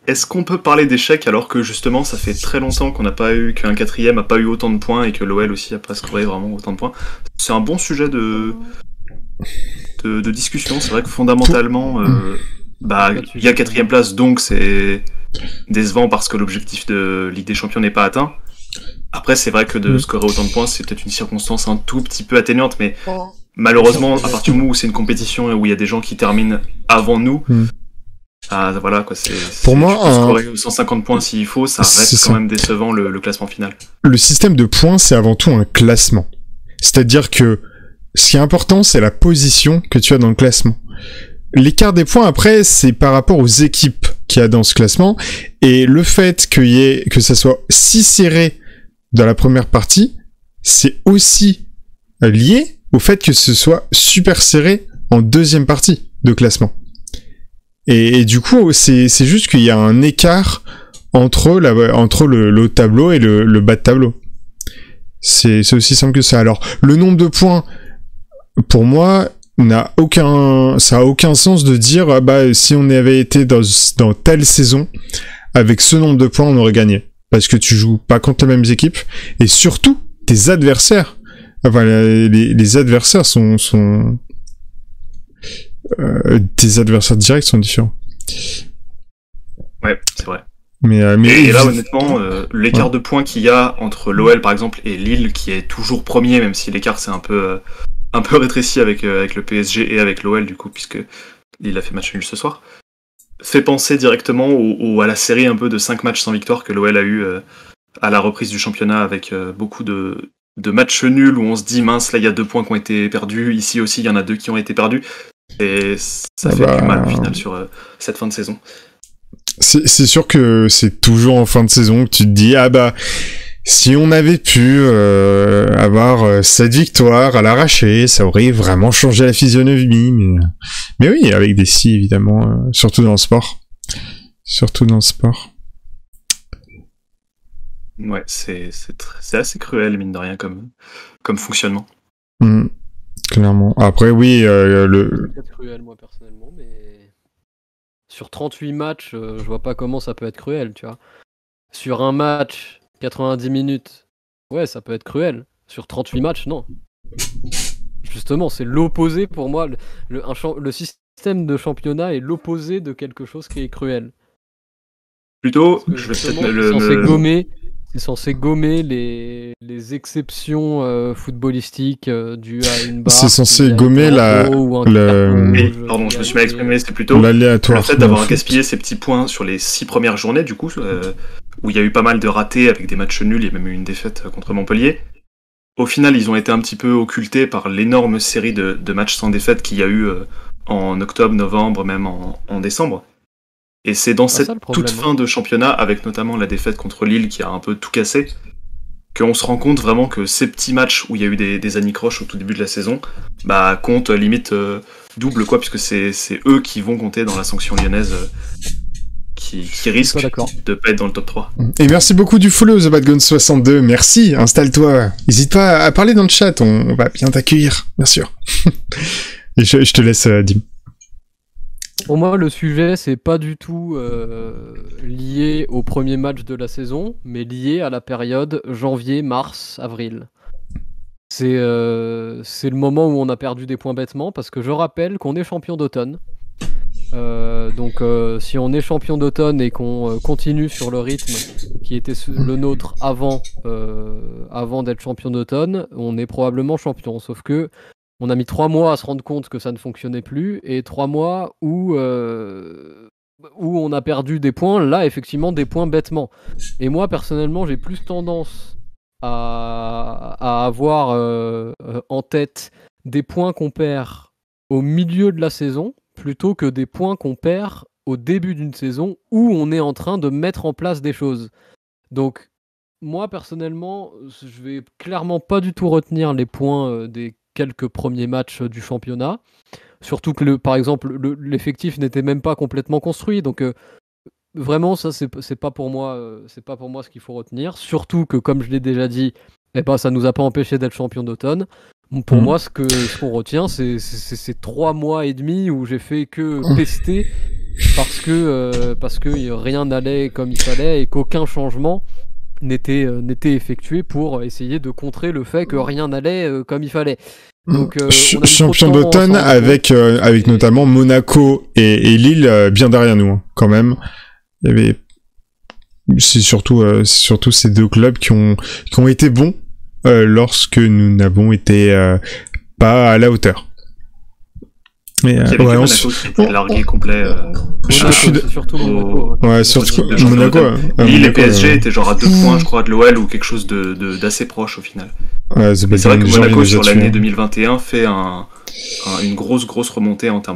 est-ce qu'on peut parler d'échec alors que justement ça fait très longtemps qu'on n'a pas eu qu'un quatrième a pas eu autant de points et que l'OL aussi a pas scoré vraiment autant de points. C'est un bon sujet de discussion. C'est vrai que fondamentalement, il y a quatrième place, donc c'est décevant parce que l'objectif de Ligue des Champions n'est pas atteint. Après, c'est vrai que de scorer autant de points, c'est peut-être une circonstance un tout petit peu atténuante, mais malheureusement, à partir du moment où c'est une compétition et où il y a des gens qui terminent avant nous, voilà quoi, pour moi, scorer 150 points s'il faut, ça reste quand même décevant le classement final. Le système de points, c'est avant tout un classement. C'est-à-dire que ce qui est important, c'est la position que tu as dans le classement. L'écart des points, après, c'est par rapport aux équipes qu'il y a dans ce classement, et le fait que ça soit si serré dans la première partie, c'est aussi lié au fait que ce soit super serré en deuxième partie de classement. Et du coup, c'est juste qu'il y a un écart entre le haut de tableau et le bas de tableau. C'est aussi simple que ça. Alors, le nombre de points, pour moi, ça a aucun sens de dire, si on avait été dans telle saison, avec ce nombre de points, on aurait gagné. Parce que tu joues pas contre les mêmes équipes, et surtout, tes adversaires. Enfin, les adversaires sont tes adversaires directs sont différents. Ouais, c'est vrai. Mais et là, honnêtement, l'écart de points qu'il y a entre l'OL, par exemple, et Lille, qui est toujours premier, même si l'écart c'est un peu rétréci avec le PSG et avec l'OL, du coup, puisque Lille a fait match nul ce soir, fait penser directement à la série un peu de 5 matchs sans victoire que l'OL a eu à la reprise du championnat, avec beaucoup de matchs nuls où on se dit, mince, là il y a 2 points qui ont été perdus, ici aussi il y en a 2 qui ont été perdus, et ça fait du mal au final sur cette fin de saison. C'est sûr que c'est toujours en fin de saison que tu te dis, si on avait pu avoir cette victoire à l'arraché, ça aurait vraiment changé la physionomie. Mais oui, avec des si, évidemment, surtout dans le sport. Ouais, c'est assez cruel, mine de rien, comme fonctionnement. Clairement. Après, oui, C'est cruel, moi, personnellement, mais sur 38 matchs, je vois pas comment ça peut être cruel, tu vois. Sur un match, 90 minutes, ouais, ça peut être cruel. Sur 38 matchs, non. Justement, c'est l'opposé pour moi. Le système de championnat est l'opposé de quelque chose qui est cruel. Plutôt, je vais peut-être c'est censé gommer les exceptions footballistiques dues à une barre. C'est censé gommer pardon, je me suis mal exprimé, c'était plutôt l'aléatoire. Le fait d'avoir gaspillé ces petits points sur les 6 premières journées, du coup, où il y a eu pas mal de ratés avec des matchs nuls, il y a même eu une défaite contre Montpellier. Au final, ils ont été un petit peu occultés par l'énorme série de matchs sans défaite qu'il y a eu en octobre, novembre, même en décembre. Et c'est dans cette toute fin de championnat, avec notamment la défaite contre Lille qui a un peu tout cassé, qu'on se rend compte vraiment que ces petits matchs où il y a eu des anicroches au tout début de la saison, comptent limite double, quoi, puisque c'est eux qui vont compter dans la sanction lyonnaise qui risque de pas être dans le top 3. Et merci beaucoup du follow, TheBadGun62. Merci, installe-toi. N'hésite pas à parler dans le chat, on va bien t'accueillir, bien sûr. Et je te laisse, Dim. Pour moi, le sujet, c'est pas du tout lié au premier match de la saison, mais lié à la période janvier, mars, avril. C'est le moment où on a perdu des points bêtement, parce que je rappelle qu'on est champion d'automne. Donc si on est champion d'automne et qu'on continue sur le rythme qui était le nôtre avant d'être champion d'automne, on est probablement champion. Sauf que on a mis 3 mois à se rendre compte que ça ne fonctionnait plus, et 3 mois où on a perdu des points, là effectivement des points bêtement. Et moi personnellement j'ai plus tendance à avoir en tête des points qu'on perd au milieu de la saison, plutôt que des points qu'on perd au début d'une saison où on est en train de mettre en place des choses. Donc moi personnellement je vais clairement pas du tout retenir les points des quelques premiers matchs du championnat, surtout que par exemple l'effectif n'était même pas complètement construit, donc vraiment ça c'est pas pour moi ce qu'il faut retenir, surtout que comme je l'ai déjà dit, ça nous a pas empêché d'être champion d'automne. Pour moi, ce qu'on retient, c'est 3 mois et demi où j'ai fait que pester parce que rien n'allait comme il fallait et qu'aucun changement n'était effectué pour essayer de contrer le fait que rien n'allait comme il fallait. Donc, on a mis champion trop de temps d'automne sans avec notamment Monaco et Lille bien derrière nous, hein, quand même. Il y avait... C'est surtout ces deux clubs qui ont été bons lorsque nous n'avons été pas à la hauteur. Mais Monaco qui largué complet. c'est surtout Monaco. Ouais, surtout Monaco. Lille et PSG étaient genre à 2 points, je crois, de l'OL ou quelque chose d'assez proche au final. Ouais, c'est vrai que Monaco sur l'année 2021 fait une grosse remontée en termes